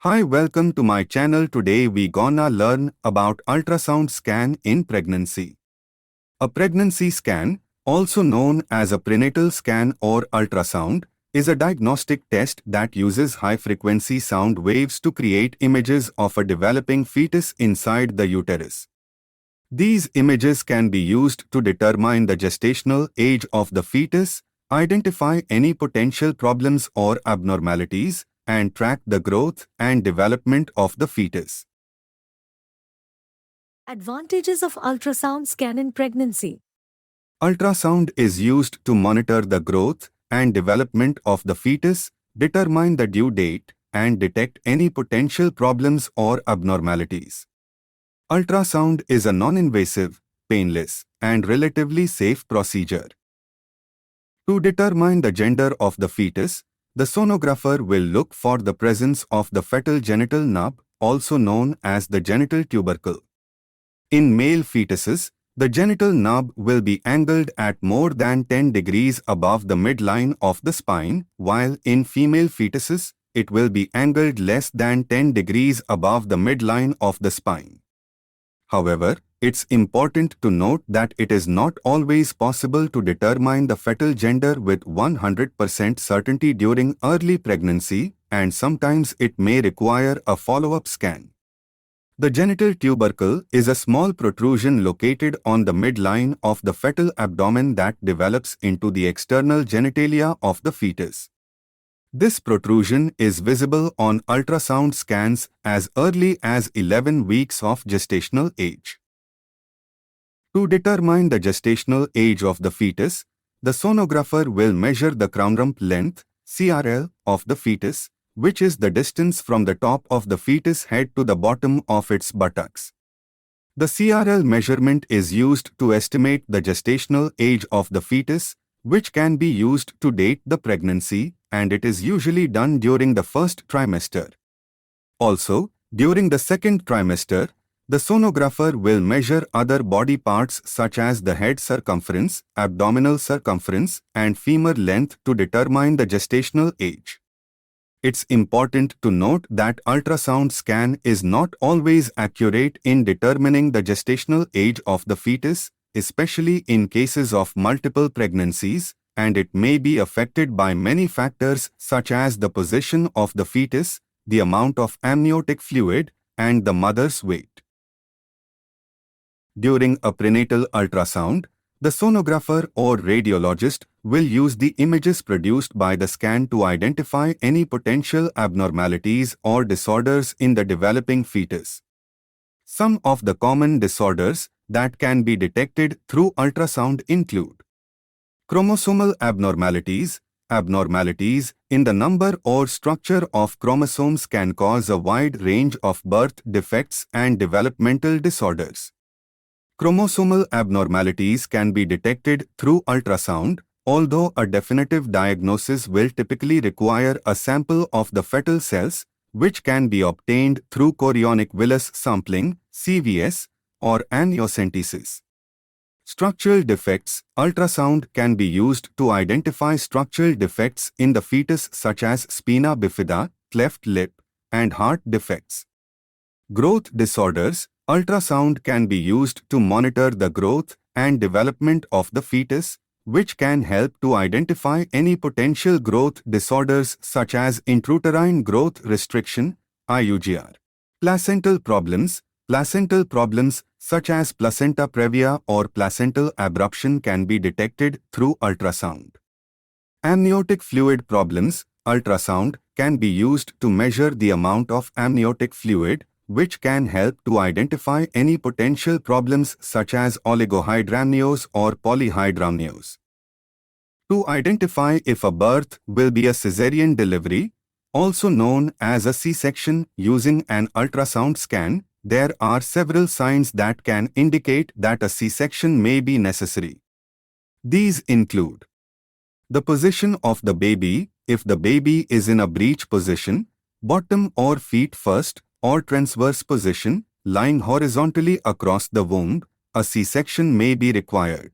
Hi, welcome to my channel. Today we gonna learn about ultrasound scan in pregnancy. A pregnancy scan, also known as a prenatal scan or ultrasound, is a diagnostic test that uses high-frequency sound waves to create images of a developing fetus inside the uterus. These images can be used to determine the gestational age of the fetus, identify any potential problems or abnormalities, and track the growth and development of the fetus. Advantages of ultrasound scan in pregnancy. Ultrasound is used to monitor the growth and development of the fetus, determine the due date, and detect any potential problems or abnormalities. Ultrasound is a non-invasive, painless, and relatively safe procedure. To determine the gender of the fetus, the sonographer will look for the presence of the fetal genital nub, also known as the genital tubercle. In male fetuses, the genital nub will be angled at more than 10 degrees above the midline of the spine, while in female fetuses, it will be angled less than 10 degrees above the midline of the spine. However, it's important to note that it is not always possible to determine the fetal gender with 100% certainty during early pregnancy, and sometimes it may require a follow-up scan. The genital tubercle is a small protrusion located on the midline of the fetal abdomen that develops into the external genitalia of the fetus. This protrusion is visible on ultrasound scans as early as 11 weeks of gestational age. To determine the gestational age of the fetus, the sonographer will measure the crown rump length, CRL, of the fetus, which is the distance from the top of the fetus head to the bottom of its buttocks. The CRL measurement is used to estimate the gestational age of the fetus, which can be used to date the pregnancy, and it is usually done during the first trimester. Also, during the second trimester, the sonographer will measure other body parts such as the head circumference, abdominal circumference, and femur length to determine the gestational age. It's important to note that ultrasound scan is not always accurate in determining the gestational age of the fetus, especially in cases of multiple pregnancies, and it may be affected by many factors such as the position of the fetus, the amount of amniotic fluid, and the mother's weight. During a prenatal ultrasound, the sonographer or radiologist will use the images produced by the scan to identify any potential abnormalities or disorders in the developing fetus. Some of the common disorders that can be detected through ultrasound include chromosomal abnormalities. Abnormalities in the number or structure of chromosomes can cause a wide range of birth defects and developmental disorders. Chromosomal abnormalities can be detected through ultrasound, although a definitive diagnosis will typically require a sample of the fetal cells, which can be obtained through chorionic villus sampling, CVS, or amniocentesis. Structural defects. Ultrasound can be used to identify structural defects in the fetus such as spina bifida, cleft lip, and heart defects. Growth disorders. Ultrasound can be used to monitor the growth and development of the fetus, which can help to identify any potential growth disorders such as intrauterine growth restriction, IUGR. Placental problems. Placental problems such as placenta previa or placental abruption can be detected through ultrasound. Amniotic fluid problems. Ultrasound can be used to measure the amount of amniotic fluid, which can help to identify any potential problems such as oligohydramnios or polyhydramnios. To identify if a birth will be a cesarean delivery, also known as a C-section, using an ultrasound scan, there are several signs that can indicate that a C-section may be necessary. These include the position of the baby. If the baby is in a breech position, bottom or feet first, or transverse position, lying horizontally across the womb, a C-section may be required.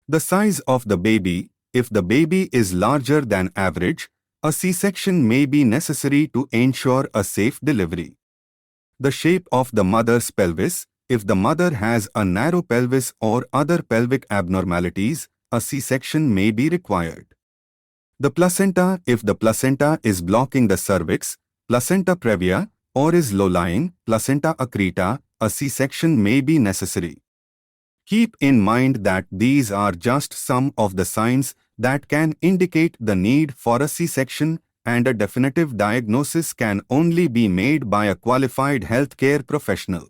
The size of the baby. If the baby is larger than average, A C-section may be necessary to ensure a safe delivery. The shape of the mother's pelvis. If the mother has a narrow pelvis or other pelvic abnormalities, a C-section may be required. The placenta. If the placenta is blocking the cervix, placenta previa, or is low-lying, placenta accreta, a C-section may be necessary. Keep in mind that these are just some of the signs that can indicate the need for a C-section, and a definitive diagnosis can only be made by a qualified healthcare professional.